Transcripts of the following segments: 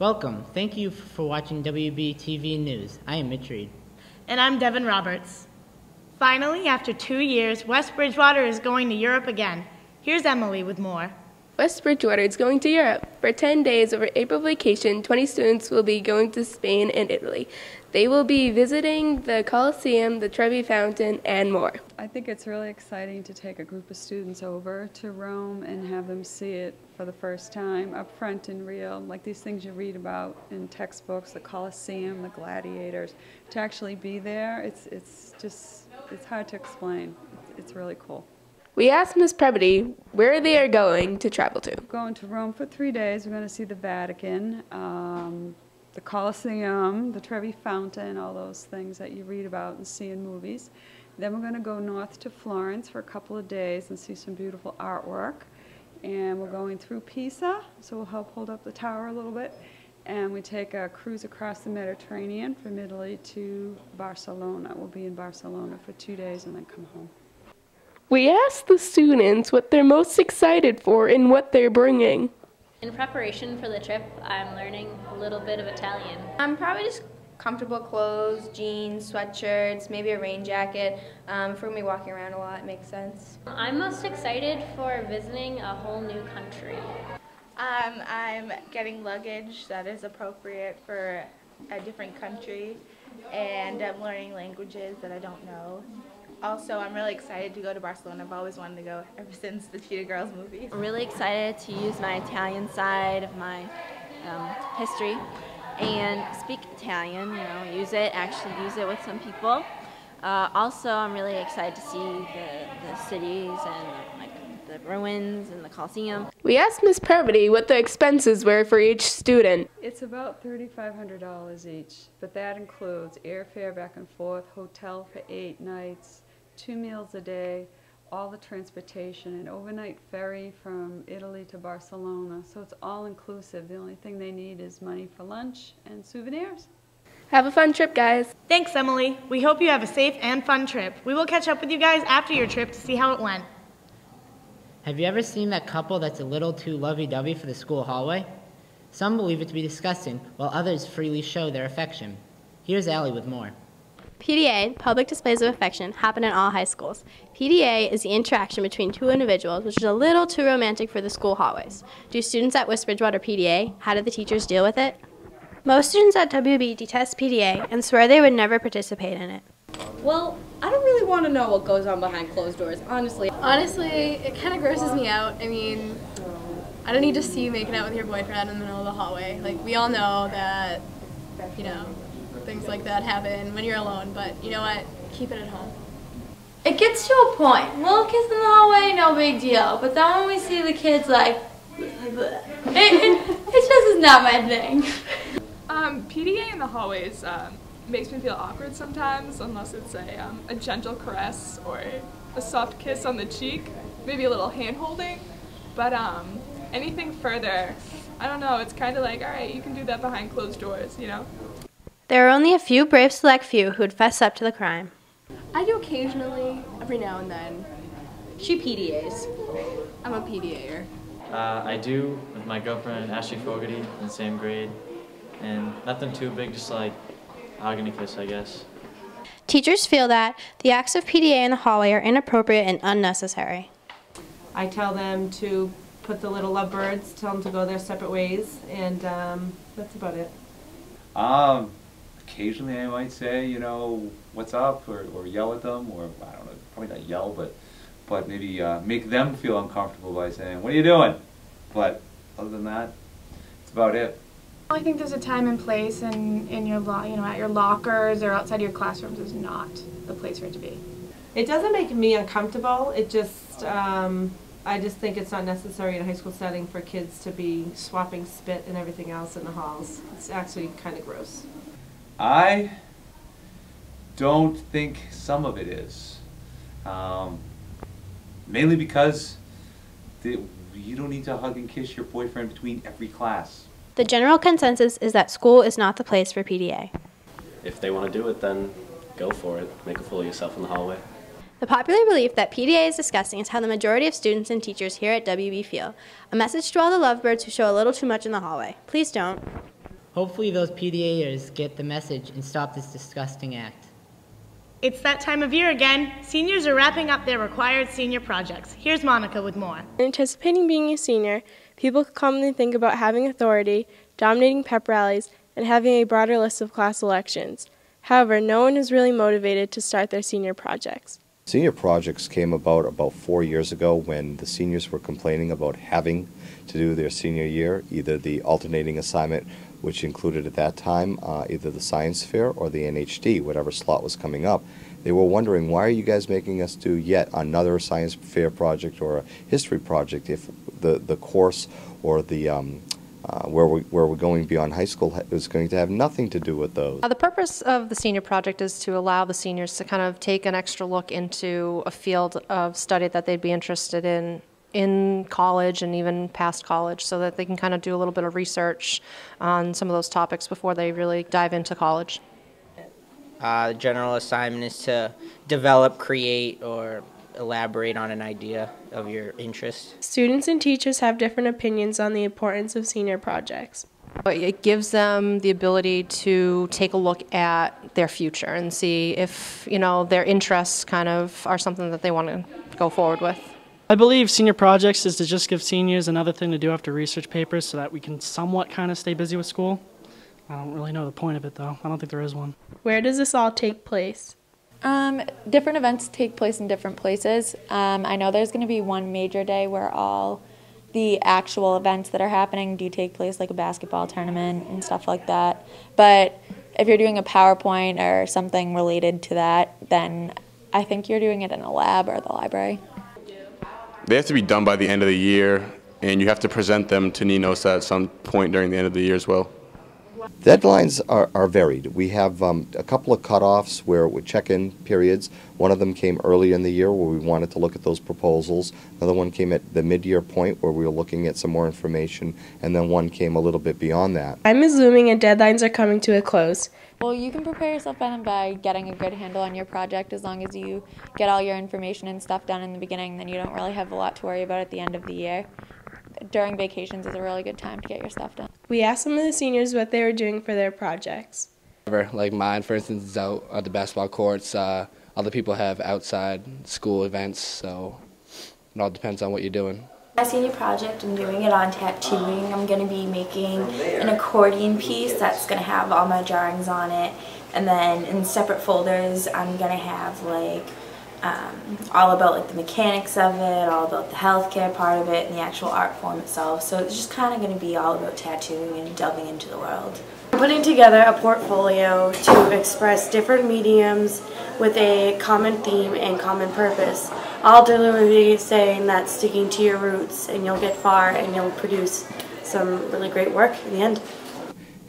Welcome. Thank you for watching WBTV News. I am Mitch Reed. And I'm Devin Roberts. Finally, after 2 years, West Bridgewater is going to Europe again. Here's Emily with more. West Bridgewater is going to Europe. For 10 days over April vacation, 20 students will be going to Spain and Italy. They will be visiting the Colosseum, the Trevi Fountain, and more. I think it's really exciting to take a group of students over to Rome and have them see it for the first time up front and real, like these things you read about in textbooks, the Colosseum, the gladiators. To actually be there, it's hard to explain. It's really cool. We asked Ms. Previty where they are going to travel to. Going to Rome for 3 days. We're going to see the Vatican, the Colosseum, the Trevi Fountain, all those things that you read about and see in movies. Then we're going to go north to Florence for a couple of days and see some beautiful artwork. And we're going through Pisa, so we'll help hold up the tower a little bit. And we take a cruise across the Mediterranean from Italy to Barcelona. We'll be in Barcelona for 2 days and then come home. We asked the students what they're most excited for and what they're bringing. In preparation for the trip, I'm learning a little bit of Italian. I'm probably just comfortable clothes, jeans, sweatshirts, maybe a rain jacket. For me, walking around a lot, it makes sense. I'm most excited for visiting a whole new country. I'm getting luggage that is appropriate for a different country, and I'm learning languages that I don't know. Also, I'm really excited to go to Barcelona. I've always wanted to go ever since the Cheetah Girls movie. I'm really excited to use my Italian side of my history and speak Italian, use it with some people. Also, I'm really excited to see the cities and the ruins and the Colosseum. We asked Ms. Previty what the expenses were for each student. It's about $3,500 each, but that includes airfare back and forth, hotel for 8 nights, 2 meals a day, all the transportation, an overnight ferry from Italy to Barcelona. So it's all inclusive. The only thing they need is money for lunch and souvenirs. Have a fun trip, guys. Thanks, Emily. We hope you have a safe and fun trip. We will catch up with you guys after your trip to see how it went. Have you ever seen that couple that's a little too lovey-dovey for the school hallway? Some believe it to be disgusting, while others freely show their affection. Here's Allie with more. PDA, public displays of affection, happen in all high schools. PDA is the interaction between two individuals, which is a little too romantic for the school hallways. Do students at West Bridgewater PDA? How did the teachers deal with it? Most students at WB detest PDA and swear they would never participate in it. Well, I don't really want to know what goes on behind closed doors, honestly. Honestly, it kind of grosses me out. I mean, I don't need to see you making out with your boyfriend in the middle of the hallway. Like, we all know that, things like that happen when you're alone, but you know what? Keep it at home. It gets to a point. Little kids in the hallway, no big deal. But then when we see the kids it just is not my thing. PDA in the hallways makes me feel awkward sometimes, unless it's a gentle caress or a soft kiss on the cheek, maybe a little hand holding. But anything further, I don't know, it's kind of like, all right, you can do that behind closed doors, There are only a few brave select few who would fess up to the crime. I do occasionally, every now and then. She PDAs. I'm a PDAer. I do with my girlfriend Ashley Fogarty in the same grade, and nothing too big, just like a hug and a kiss, I guess. Teachers feel that the acts of PDA in the hallway are inappropriate and unnecessary. I tell them to put the little lovebirds, tell them to go their separate ways, and that's about it. Occasionally I might say, what's up, or yell at them, or I don't know, probably not yell, but maybe make them feel uncomfortable by saying, what are you doing? But other than that, it's about it. I think there's a time and place, and in your at your lockers or outside your classrooms is not the place for it to be. It doesn't make me uncomfortable. It just, I just think it's not necessary in a high school setting for kids to be swapping spit and everything else in the halls. It's actually kind of gross. I don't think some of it is. Mainly because you don't need to hug and kiss your boyfriend between every class. The general consensus is that school is not the place for PDA. If they want to do it, then go for it. Make a fool of yourself in the hallway. The popular belief that PDA is disgusting is how the majority of students and teachers here at WB feel. A message to all the lovebirds who show a little too much in the hallway. Please don't. Hopefully those PDAers get the message and stop this disgusting act. It's that time of year again. Seniors are wrapping up their required senior projects. Here's Monica with more. In anticipating being a senior, people commonly think about having authority, dominating pep rallies, and having a broader list of class elections. However, no one is really motivated to start their senior projects. Senior projects came about 4 years ago when the seniors were complaining about having to do their senior year, either the alternating assignment, which included at that time either the science fair or the NHD, whatever slot was coming up. They were wondering, why are you guys making us do yet another science fair project or a history project if the course or the where we're going beyond high school is going to have nothing to do with those. The purpose of the senior project is to allow the seniors to kind of take an extra look into a field of study that they'd be interested in college and even past college, so that they can kind of do a little bit of research on some of those topics before they really dive into college. The general assignment is to develop, create, or elaborate on an idea of your interest. Students and teachers have different opinions on the importance of senior projects. It gives them the ability to take a look at their future and see if, their interests kind of are something that they want to go forward with. I believe senior projects is to just give seniors another thing to do after research papers so that we can somewhat kind of stay busy with school. I don't really know the point of it, though. I don't think there is one. Where does this all take place? Different events take place in different places. I know there's going to be one major day where all the actual events that are happening do take place, like a basketball tournament and stuff like that. But if you're doing a PowerPoint or something related to that, then I think you're doing it in a lab or the library. They have to be done by the end of the year, and you have to present them to NINOSA at some point during the end of the year as well. Deadlines are varied. We have a couple of cutoffs where we check-in periods. One of them came early in the year where we wanted to look at those proposals. Another one came at the mid-year point where we were looking at some more information, and then one came a little bit beyond that. Time is looming and deadlines are coming to a close. Well, you can prepare yourself by getting a good handle on your project. As long as you get all your information and stuff done in the beginning, then you don't really have a lot to worry about at the end of the year. During vacations is a really good time to get your stuff done. We asked some of the seniors what they were doing for their projects. Like mine, for instance, is out at the basketball courts. Other people have outside school events, so it all depends on what you're doing. My senior project, I'm doing it on tattooing. I'm going to be making an accordion piece that's going to have all my drawings on it. And then in separate folders, I'm going to have all about the mechanics of it, all about the healthcare part of it, and the actual art form itself. So it's just kind of going to be all about tattooing and delving into the world. I'm putting together a portfolio to express different mediums with a common theme and common purpose. All deliberately saying that sticking to your roots, and you'll get far and you'll produce some really great work in the end.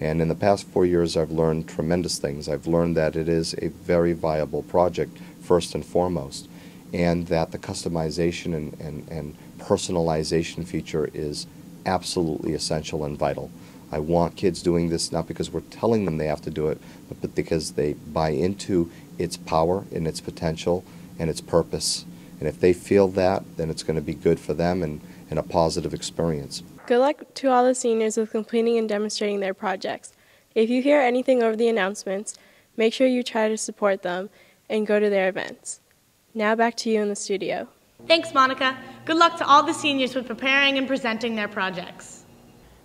And in the past 4 years, I've learned tremendous things. I've learned that it is a very viable project, first and foremost, and that the customization and personalization feature is absolutely essential and vital. I want kids doing this not because we're telling them they have to do it, but because they buy into its power and its potential and its purpose. And if they feel that, then it's going to be good for them and a positive experience. Good luck to all the seniors with completing and demonstrating their projects. If you hear anything over the announcements, make sure you try to support them and go to their events. Now back to you in the studio. Thanks, Monica. Good luck to all the seniors with preparing and presenting their projects.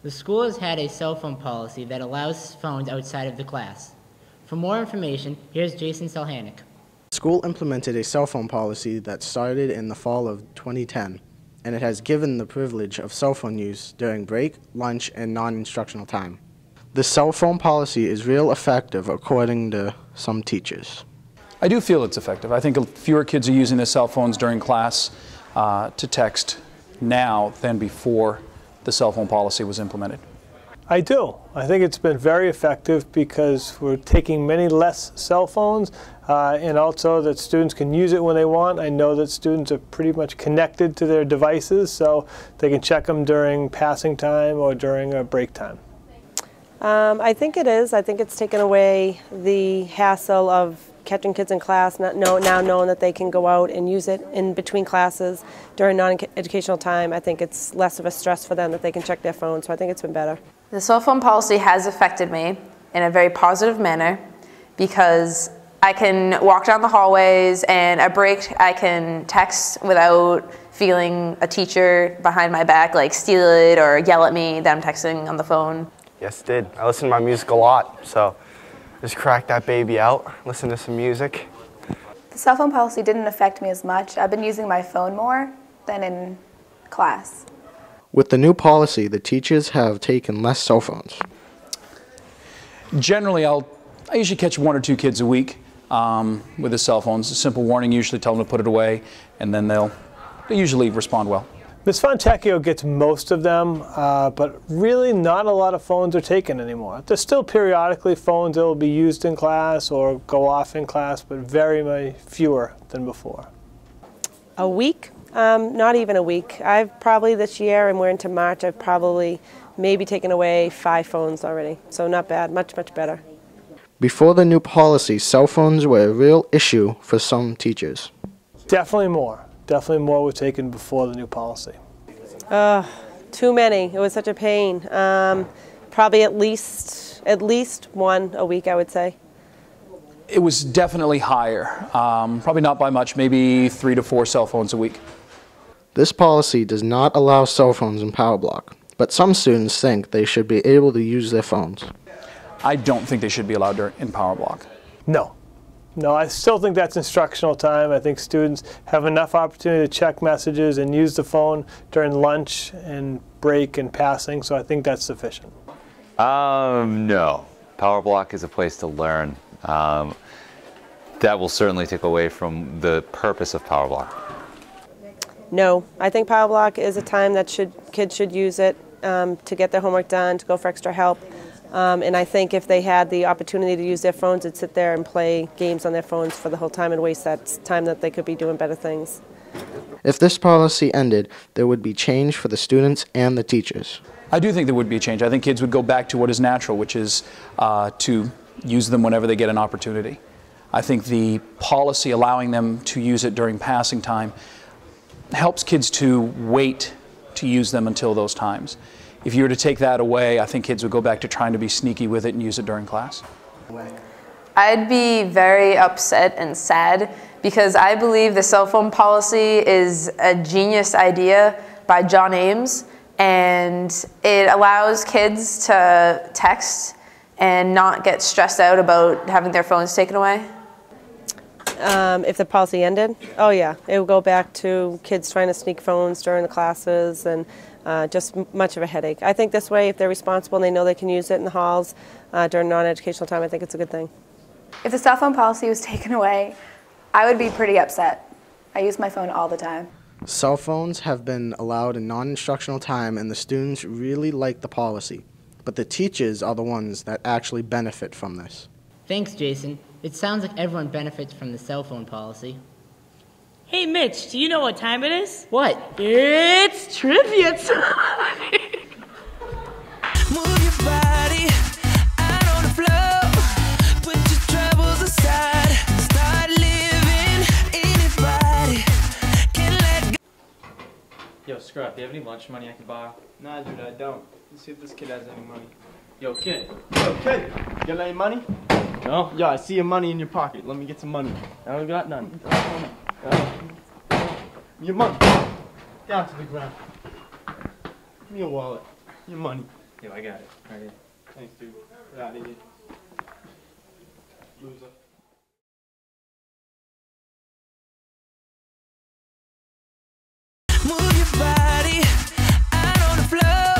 The school has had a cell phone policy that allows phones outside of the class. For more information, here's Jason Selhanik. The school implemented a cell phone policy that started in the fall of 2010, and it has given the privilege of cell phone use during break, lunch, and non-instructional time. The cell phone policy is real effective according to some teachers. I do feel it's effective. I think fewer kids are using their cell phones during class to text now than before the cell phone policy was implemented. I do. I think it's been very effective because we're taking many less cell phones and also that students can use it when they want. I know that students are pretty much connected to their devices, so they can check them during passing time or during a break time. I think it is. I think it's taken away the hassle of catching kids in class, now knowing that they can go out and use it in between classes during non-educational time. I think it's less of a stress for them that they can check their phone, so I think it's been better. The cell phone policy has affected me in a very positive manner because I can walk down the hallways and at break I can text without feeling a teacher behind my back like steal it or yell at me that I'm texting on the phone. Yes, it did. I listen to my music a lot, so just crack that baby out, listen to some music. The cell phone policy didn't affect me as much. I've been using my phone more than in class. With the new policy, the teachers have taken less cell phones. Generally, I usually catch 1 or 2 kids a week with the cell phones. A simple warning, usually tell them to put it away, and then they usually respond well. Ms. Fontecchio gets most of them, but really not a lot of phones are taken anymore. There's still periodically phones that will be used in class or go off in class, but very fewer than before. A week? Not even a week. I've probably this year, and we're into March, I've probably maybe taken away 5 phones already. So not bad, much better. Before the new policy, cell phones were a real issue for some teachers. Definitely more. Definitely more were taken before the new policy. Too many. It was such a pain. Probably at least 1 a week, I would say. It was definitely higher. Probably not by much, maybe 3 to 4 cell phones a week. This policy does not allow cell phones in Power Block, but some students think they should be able to use their phones. I don't think they should be allowed in Power Block. No, I still think that's instructional time. I think students have enough opportunity to check messages and use the phone during lunch and break and passing, so I think that's sufficient. No. Power Block is a place to learn. That will certainly take away from the purpose of Power Block. No, I think Power Block is a time that kids should use it to get their homework done, to go for extra help. And I think if they had the opportunity to use their phones, they'd sit there and play games on their phones for the whole time and waste that time that they could be doing better things. If this policy ended, there would be change for the students and the teachers. I do think there would be a change. I think kids would go back to what is natural, which is to use them whenever they get an opportunity. I think the policy allowing them to use it during passing time helps kids to wait to use them until those times. If you were to take that away, I think kids would go back to trying to be sneaky with it and use it during class. I'd be very upset and sad because I believe the cell phone policy is a genius idea by John Ames, and it allows kids to text and not get stressed out about having their phones taken away. If the policy ended, oh yeah, it would go back to kids trying to sneak phones during the classes and just much of a headache. I think this way, if they're responsible and they know they can use it in the halls during non-educational time, I think it's a good thing. If the cell phone policy was taken away, I would be pretty upset. I use my phone all the time. Cell phones have been allowed in non-instructional time, and the students really like the policy. But the teachers are the ones that actually benefit from this. Thanks, Jason. It sounds like everyone benefits from the cell phone policy. Hey, Mitch, do you know what time it is? What? It's trivia time! Move your body out on the floor. Put your troubles aside. Start living. Anybody can let go. Yo, Scrap, do you have any lunch money I can borrow? Nah, dude, I don't. Let's see if this kid has any money. Yo, kid. Yo, kid. You got any money? No. Yo, I see your money in your pocket. Let me get some money. I don't got none. Your money. Down to the ground. Give me your wallet. Your money. Yo, I got it. Right here. Thanks, dude. Get out of here. Loser. Move your body out on the floor.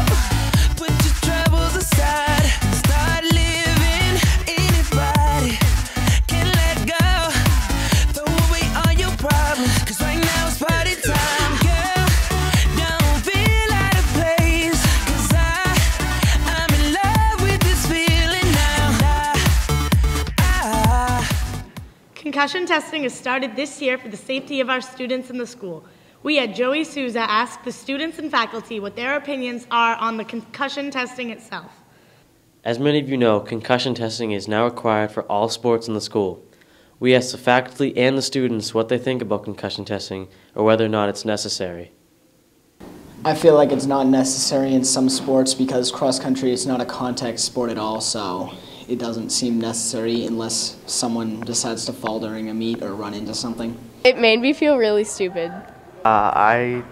Put your troubles aside. Start living. Anybody can let go. Throw away all your problems. 'Cause right now it's party time, girl. Don't feel out of place. 'Cause I'm in love with this feeling now. Concussion testing has started this year for the safety of our students in the school. We had Joey Souza ask the students and faculty what their opinions are on the concussion testing itself. As many of you know, concussion testing is now required for all sports in the school. We asked the faculty and the students what they think about concussion testing or whether or not it's necessary. I feel like it's not necessary in some sports because cross country is not a contact sport at all, so it doesn't seem necessary unless someone decides to fall during a meet or run into something. It made me feel really stupid. I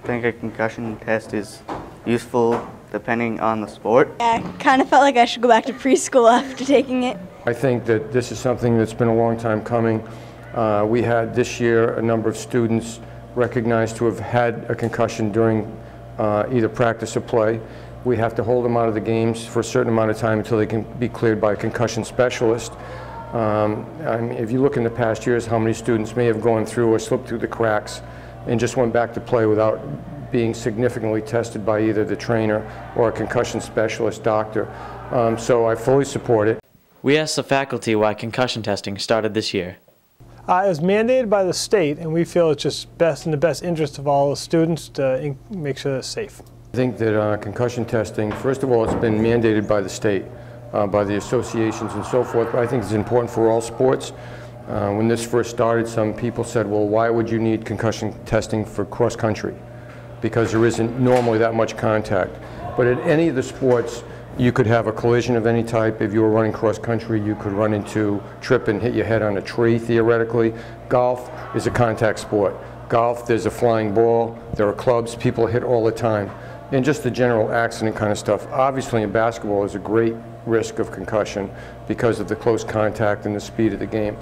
think a concussion test is useful depending on the sport. I kind of felt like I should go back to preschool after taking it. I think that this is something that's been a long time coming. We had this year a number of students recognized to have had a concussion during either practice or play. We have to hold them out of the games for a certain amount of time until they can be cleared by a concussion specialist. I mean, if you look in the past years, how many students may have gone through or slipped through the cracks and just went back to play without being significantly tested by either the trainer or a concussion specialist doctor. So I fully support it. We asked the faculty why concussion testing started this year. It was mandated by the state, and we feel it's just in the best interest of all the students to make sure they're safe. I think that concussion testing, first of all, it's been mandated by the state, by the associations and so forth, but I think it's important for all sports. When this first started, some people said, well, why would you need concussion testing for cross country? Because there isn't normally that much contact. But at any of the sports, you could have a collision of any type. If you were running cross country, you could run into, trip and hit your head on a tree, theoretically. Golf is a contact sport. Golf, there's a flying ball, there are clubs, people hit all the time. And just the general accident kind of stuff. Obviously in basketball, there's a great risk of concussion because of the close contact and the speed of the game.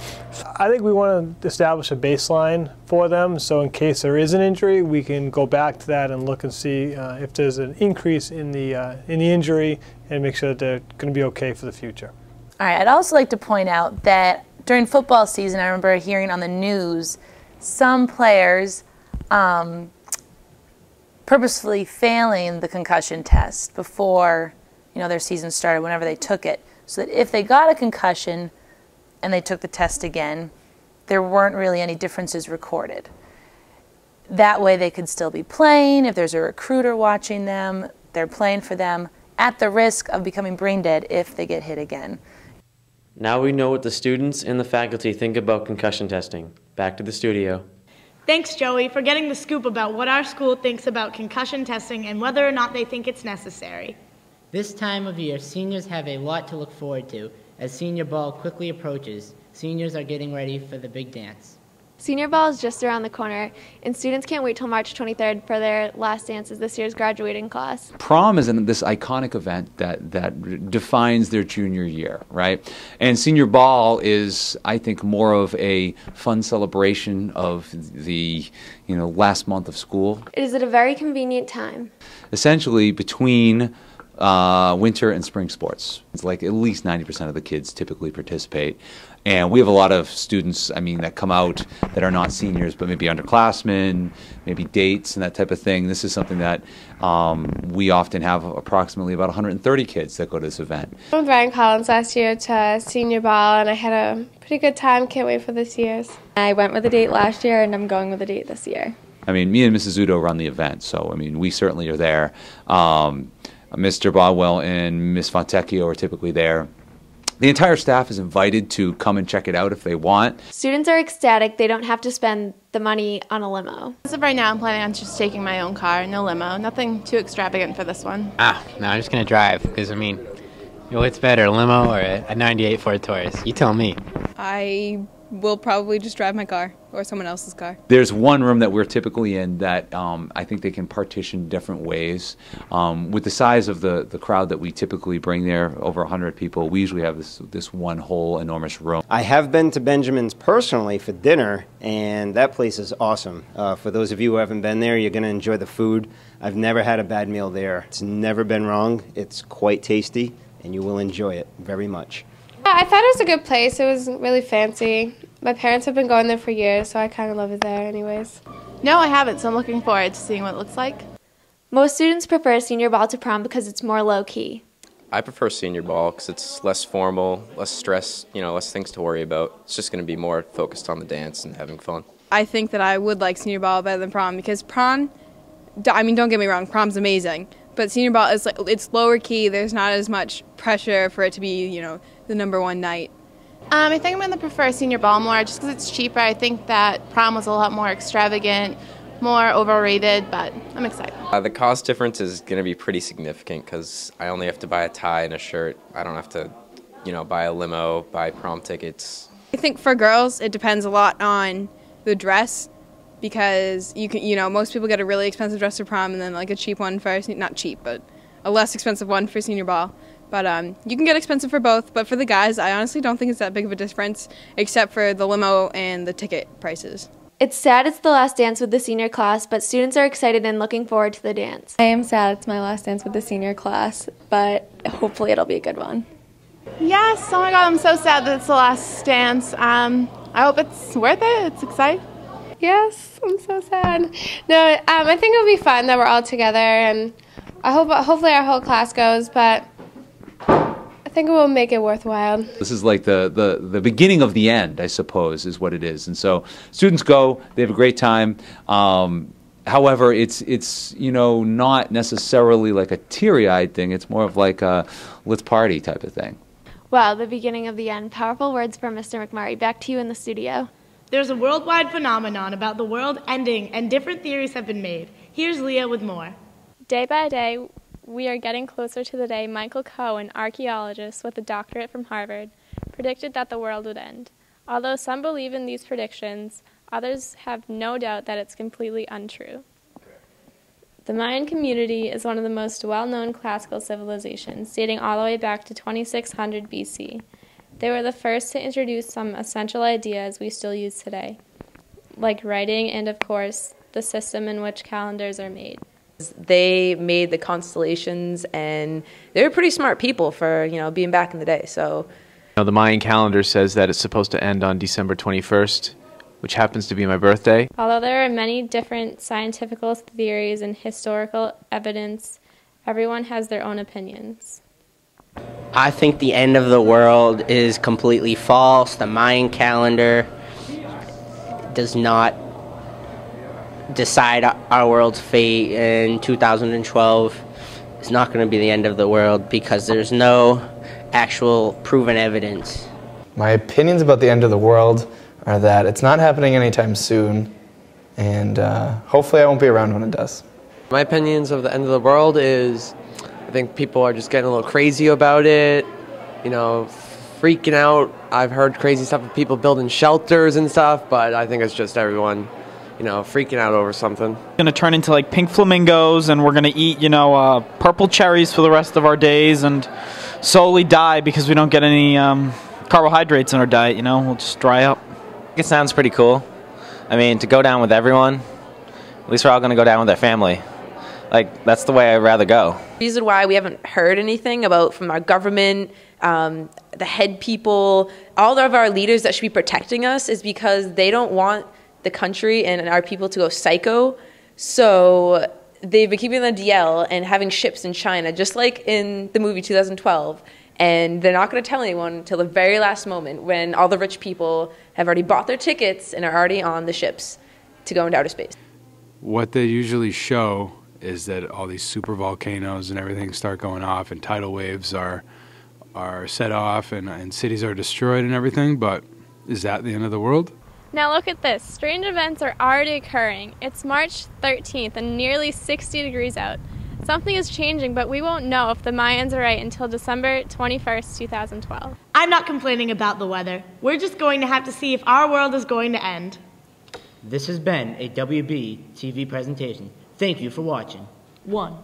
I think we want to establish a baseline for them, so in case there is an injury, we can go back to that and look and see if there's an increase in the injury and make sure that they're going to be okay for the future. All right, I'd also like to point out that during football season, I remember hearing on the news some players purposefully failing the concussion test before their season started, whenever they took it, so that if they got a concussion and they took the test again, there weren't really any differences recorded. That way they could still be playing. If there's a recruiter watching them, they're playing for them at the risk of becoming brain dead if they get hit again. Now we know what the students and the faculty think about concussion testing. Back to the studio. Thanks, Joey, for getting the scoop about what our school thinks about concussion testing and whether or not they think it's necessary. This time of year, seniors have a lot to look forward to. As senior ball quickly approaches, seniors are getting ready for the big dance. Senior ball is just around the corner, and students can't wait till March 23rd for their last dance as this year's graduating class. Prom is this iconic event that defines their junior year, right? And senior ball is, I think, more of a fun celebration of the last month of school. It is at a very convenient time. Essentially between winter and spring sports. It's like at least 90% of the kids typically participate. And we have a lot of students, that come out that are not seniors, but maybe underclassmen, maybe dates and that type of thing. This is something that we often have approximately about 130 kids that go to this event. I went with Ryan Collins last year to senior ball, and I had a pretty good time. Can't wait for this year's. I went with a date last year, and I'm going with a date this year. Me and Mrs. Udo run the event, so we certainly are there. Mr. Bodwell and Ms. Fontecchio are typically there. The entire staff is invited to come and check it out if they want. Students are ecstatic. They don't have to spend the money on a limo. As of right now, I'm planning on just taking my own car, no limo. Nothing too extravagant for this one. No, I'm just going to drive because, what's better, a limo or a 98 Ford Taurus? You tell me. I will probably just drive my car or someone else's car. There's one room that we're typically in that I think they can partition different ways. With the size of the crowd that we typically bring there, over 100 people, we usually have this one whole enormous room. I have been to Benjamin's personally for dinner, and that place is awesome. For those of you who haven't been there, you're going to enjoy the food. I've never had a bad meal there. It's never been wrong. It's quite tasty, and you will enjoy it very much. I thought it was a good place. It was really fancy. My parents have been going there for years, so I kind of love it there anyways. No, I haven't, so I'm looking forward to seeing what it looks like. Most students prefer senior ball to prom because it's more low-key. I prefer senior ball because it's less formal, less stress, less things to worry about. It's just going to be more focused on the dance and having fun. I think that I would like senior ball better than prom because prom, don't get me wrong, prom's amazing. But senior ball is it's lower key. There's not as much pressure for it to be, the number one night. I think I'm going to prefer senior ball more just because it's cheaper. I think that prom was a lot more extravagant more overrated, but I'm excited. The cost difference is going to be pretty significant because I only have to buy a tie and a shirt. I don't have to, buy a limo, buy prom tickets. I think for girls, it depends a lot on the dress because most people get a really expensive dress for prom and then like a cheap one for, not cheap, but a less expensive one for senior ball. But you can get expensive for both. But for the guys, I honestly don't think it's that big of a difference except for the limo and the ticket prices. It's sad it's the last dance with the senior class, but students are excited and looking forward to the dance. I am sad it's my last dance with the senior class, but hopefully it'll be a good one. Yes, oh my God, I'm so sad that it's the last dance. I hope it's worth it. It's exciting. Yes, I'm so sad. No, I think it'll be fun that we're all together, and hopefully our whole class goes, but I think it will make it worthwhile. This is like the beginning of the end, I suppose, is what it is. And so students go, they have a great time. However, it's not necessarily like a teary-eyed thing. It's more of like a let's party type of thing. Wow, the beginning of the end. Powerful words from Mr. McMurray. Back to you in the studio. There's a worldwide phenomenon about the world ending, and different theories have been made. Here's Leah with more. Day by day, we are getting closer to the day Michael Coe, an archaeologist with a doctorate from Harvard, predicted that the world would end. Although some believe in these predictions, others have no doubt that it's completely untrue. The Mayan community is one of the most well-known classical civilizations, dating all the way back to 2600 BC. They were the first to introduce some essential ideas we still use today, like writing and, of course, the system in which calendars are made. They made the constellations, and they were pretty smart people for, being back in the day. So, the Mayan calendar says that it's supposed to end on December 21st, which happens to be my birthday. Although there are many different scientific theories and historical evidence, everyone has their own opinions. I think the end of the world is completely false. The Mayan calendar does not decide our world's fate in 2012. It's not going to be the end of the world because there's no actual proven evidence. My opinions about the end of the world are that it's not happening anytime soon, and hopefully I won't be around when it does. My opinions of the end of the world is I think people are just getting a little crazy about it, freaking out. I've heard crazy stuff of people building shelters and stuff, but I think it's just everyone freaking out over something. Going to turn into like pink flamingos, and we're going to eat, purple cherries for the rest of our days and slowly die because we don't get any carbohydrates in our diet, we'll just dry up. It sounds pretty cool. I mean, to go down with everyone, at least we're all going to go down with our family. Like, that's the way I'd rather go. The reason why we haven't heard anything from our government, the head people, all of our leaders that should be protecting us is because they don't want the country and our people to go psycho. So they've been keeping the DL and having ships in China, just like in the movie 2012. And they're not going to tell anyone until the very last moment when all the rich people have already bought their tickets and are already on the ships to go into outer space. What they usually show is that all these super volcanoes and everything start going off, and tidal waves are set off, and cities are destroyed and everything, but is that the end of the world? Now look at this. Strange events are already occurring. It's March 13th and nearly 60 degrees out. Something is changing, but we won't know if the Mayans are right until December 21st, 2012. I'm not complaining about the weather. We're just going to have to see if our world is going to end. This has been a WB TV presentation. Thank you for watching. 1.